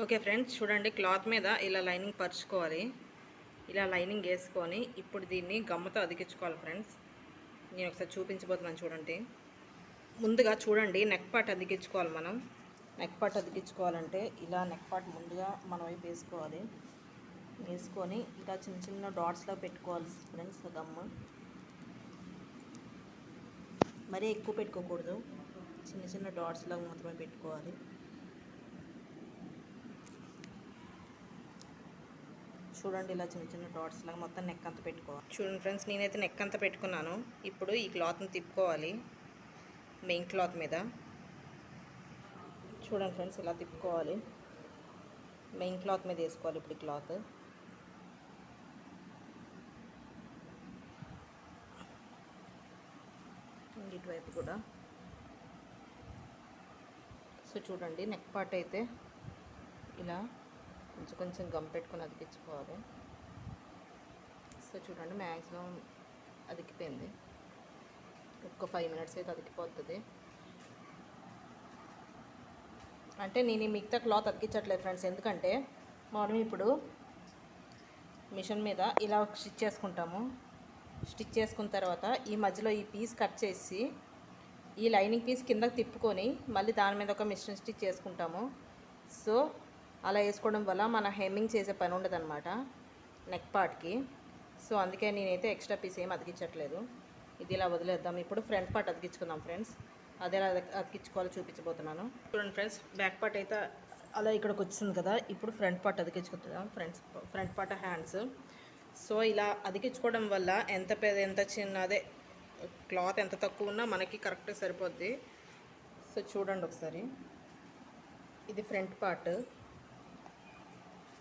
Okay friends, చూడండి cloth మీద ఇలా లైనింగ్ పరుచుకోవాలి. ఇలా లైనింగ్ వేసుకొని ఇప్పుడు దీన్ని గమ్ముతో అతికించుకోవాలి ఫ్రెండ్స్. నేను ఒకసారి చూపించబోతున్నాను చూడండి. ముందుగా చూడండి నెక్ పార్ట్ అతికించుకోవాలి. మనం నెక్ పార్ట్ అతికించుకోవాలంటే ఇలా నెక్ పార్ట్ ముందుగా మన వైపు వేసుకొని ఇలా చిన్న చిన్న డాట్స్లో పెట్టుకోవాలి ఫ్రెండ్స్. గమ్ము మరీ ఎక్కువ పెట్టుకోకూడదు, చిన్న చిన్న డాట్స్లో మాత్రమే పెట్టుకోవాలి. చూడండి ఇలా చిన్న చిన్న డాట్స్ లాగా మొత్తం నెక్ అంతా పెట్టుకోవాలి. చూడండి ఫ్రెండ్స్, నేనైతే నెక్ అంతా పెట్టుకున్నాను. ఇప్పుడు ఈ క్లాత్ని తిప్పుకోవాలి మెయిన్ క్లాత్ మీద. చూడండి ఫ్రెండ్స్, ఇలా తిప్పుకోవాలి. మెయిన్ క్లాత్ మీద వేసుకోవాలి ఇప్పుడు ఈ క్లాత్. ఇటువైపు కూడా. సో చూడండి నెక్ పార్ట్ అయితే ఇలా కొంచెం గమ్ పెట్టుకొని అతికించుకోవాలి. సో చూడండి మ్యాక్సిమం అతికిపోయింది. ఒక్క 5 మినిట్స్ అయితే అతికిపోతుంది. అంటే నేను ఈ మిగతా క్లాత్ అతికించట్లేదు ఫ్రెండ్స్, ఎందుకంటే మనం ఇప్పుడు మిషన్ మీద ఇలా స్టిచ్ చేసుకుంటాము. స్టిచ్ చేసుకున్న తర్వాత ఈ మధ్యలో ఈ పీస్ కట్ చేసి ఈ లైనింగ్ పీస్ కిందకి తిప్పుకొని మళ్ళీ దాని మీద ఒక మిషన్ స్టిచ్ చేసుకుంటాము. సో అలా వేసుకోవడం వల్ల మన హెమ్మింగ్ చేసే పని ఉండదన్నమాట నెక్ పార్ట్కి. సో అందుకే నేనైతే ఎక్స్ట్రా పీస్ ఏం అతికించట్లేదు. ఇది ఇలా వదిలేద్దాం. ఇప్పుడు ఫ్రంట్ పార్ట్ అతికించుకుందాం ఫ్రెండ్స్. అది ఎలా అతికించుకోవాలో చూపించబోతున్నాను. చూడండి ఫ్రెండ్స్, బ్యాక్ పార్ట్ అయితే అలా ఇక్కడికి వచ్చింది కదా. ఇప్పుడు ఫ్రంట్ పార్ట్ అతికించుకుందాం ఫ్రంట్ పార్ట్ హ్యాండ్స్. సో ఇలా అతికించుకోవడం వల్ల ఎంత చిన్నదే క్లాత్ ఎంత తక్కువ ఉన్నా మనకి కరెక్ట్గా సరిపోద్ది. సో చూడండి ఒకసారి, ఇది ఫ్రంట్ పార్ట్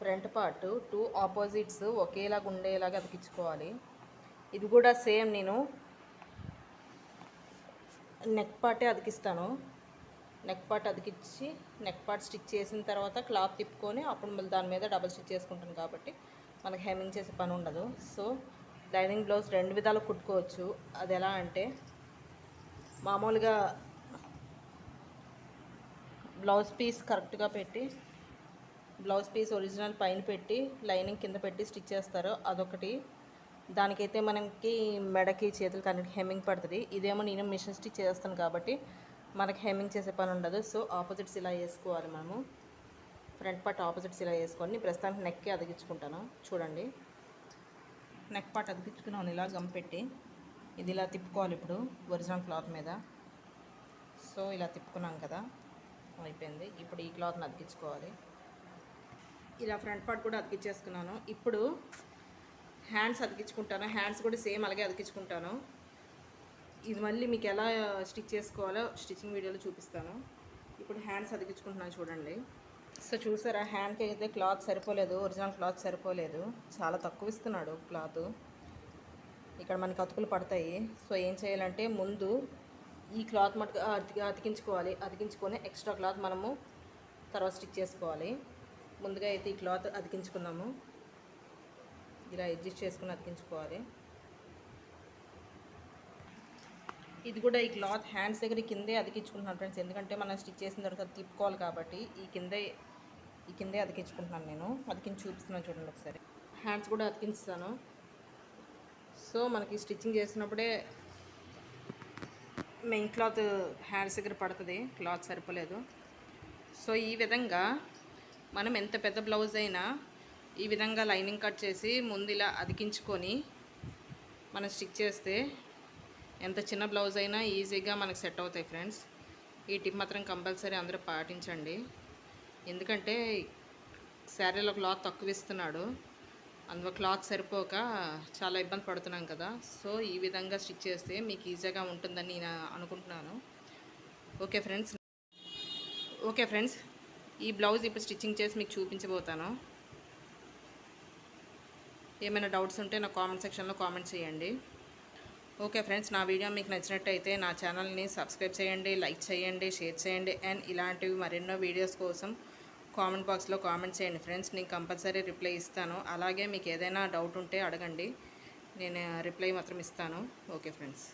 2 ఆపోజిట్స్ ఒకేలాగా ఉండేలాగా అతికించుకోవాలి. ఇది కూడా సేమ్ నేను నెక్ పార్టే అతికిస్తాను. నెక్ పార్ట్ అతికించి నెక్ పార్ట్ స్టిచ్ చేసిన తర్వాత క్లాత్ తిప్పుకొని అప్పుడు మళ్ళీ దాని మీద డబుల్ స్టిచ్ చేసుకుంటాను కాబట్టి మనకి హెమ్మింగ్ చేసే పని ఉండదు. సో లైనింగ్ బ్లౌజ్ 2 విధాలు కుట్టుకోవచ్చు. అది ఎలా అంటే మామూలుగా బ్లౌజ్ పీస్ కరెక్ట్గా పెట్టి బ్లౌజ్ పీస్ ఒరిజినల్ పైన పెట్టి లైనింగ్ కింద పెట్టి స్టిచ్ చేస్తారు, అదొకటి. దానికైతే మనకి మెడకి చేతులకి అన్నిటికి హెమ్మింగ్ పడుతుంది. ఇదేమో నేను మిషన్ స్టిచ్ చేస్తాను కాబట్టి మనకి హెమ్మింగ్ చేసే పని ఉండదు. సో ఆపోజిట్స్ ఇలా వేసుకోవాలి మనము. ఫ్రంట్ పార్ట్ ఆపోజిట్స్ ఇలా వేసుకొని ప్రస్తుతానికి నెక్కి అతికించుకుంటాను. చూడండి నెక్ పార్ట్ అతికించుకున్నాను ఇలా గమ్ పెట్టి. ఇది ఇలా తిప్పుకోవాలి ఇప్పుడు ఒరిజినల్ క్లాత్ మీద. సో ఇలా తిప్పుకున్నాం కదా, అయిపోయింది. ఇప్పుడు ఈ క్లాత్ని అతికించుకోవాలి. ఇలా ఫ్రంట్ పార్ట్ కూడా అతికించేసుకున్నాను. ఇప్పుడు హ్యాండ్స్ అతికించుకుంటాను. హ్యాండ్స్ కూడా సేమ్ అలాగే అతికించుకుంటాను. ఇది మళ్ళీ మీకు ఎలా స్టిచ్ చేసుకోవాలో స్టిచ్చింగ్ వీడియోలో చూపిస్తాను. ఇప్పుడు హ్యాండ్స్ అతికించుకుంటున్నాను చూడండి. సో చూసారా, హ్యాండ్కి అయితే క్లాత్ సరిపోలేదు, ఒరిజినల్ క్లాత్ సరిపోలేదు, చాలా తక్కువ ఇస్తున్నాడు క్లాత్. ఇక్కడ మనకి అతుకులు పడతాయి. సో ఏం చేయాలంటే ముందు ఈ క్లాత్ మటుకు అతికించుకోవాలి. అతికించుకొని ఎక్స్ట్రా క్లాత్ మనము తర్వాత స్టిచ్ చేసుకోవాలి. ముందుగా అయితే ఈ క్లాత్ అతికించుకున్నాము. ఇలా అడ్జస్ట్ చేసుకుని అతికించుకోవాలి. ఇది కూడా ఈ క్లాత్ హ్యాండ్స్ దగ్గర కిందే అతికించుకుంటున్నాను ఫ్రెండ్స్, ఎందుకంటే మనం స్టిచ్ చేసిన తర్వాత తిప్పుకోవాలి కాబట్టి ఈ కిందే అతికించుకుంటున్నాను. నేను అతికించి చూపిస్తున్నాను చూడండి ఒకసారి. హ్యాండ్స్ కూడా అతికించుతాను. సో మనకి స్టిచ్చింగ్ చేసినప్పుడే మెయిన్ క్లాత్ హ్యాండ్స్ దగ్గర పడుతుంది, క్లాత్ సరిపోలేదు. సో ఈ విధంగా మనం ఎంత పెద్ద బ్లౌజ్ అయినా ఈ విధంగా లైనింగ్ కట్ చేసి ముందు ఇలా అతికించుకొని మనం స్టిచ్ చేస్తే ఎంత చిన్న బ్లౌజ్ అయినా ఈజీగా మనకు సెట్ అవుతాయి ఫ్రెండ్స్. ఈ టిప్ మాత్రం కంపల్సరీ అందరూ పాటించండి. ఎందుకంటే శారీలో క్లాత్ తక్కువ ఇస్తున్నాడు, అందులో క్లాత్ సరిపోక చాలా ఇబ్బంది పడుతున్నాం కదా. సో ఈ విధంగా స్టిచ్ చేస్తే మీకు ఈజీగా ఉంటుందని నేను అనుకుంటున్నాను. ఓకే ఫ్రెండ్స్, ఈ బ్లౌజ్ ఇప్పుడు స్టిచ్చింగ్ చేసి మీకు చూపించబోతాను. ఏమైనా డౌట్స్ ఉంటే నా కామెంట్ సెక్షన్లో కామెంట్ చేయండి. ఓకే ఫ్రెండ్స్, నా వీడియో మీకు నచ్చినట్టయితే నా ఛానల్ని సబ్స్క్రైబ్ చేయండి, లైక్ చేయండి, షేర్ చేయండి. అండ్ ఇలాంటివి మరెన్నో వీడియోస్ కోసం కామెంట్ బాక్స్లో కామెంట్ చేయండి ఫ్రెండ్స్. నేను కంపల్సరీ రిప్లై ఇస్తాను. అలాగే మీకు ఏదైనా డౌట్ ఉంటే అడగండి, నేను రిప్లై మాత్రం ఇస్తాను. Okay friends.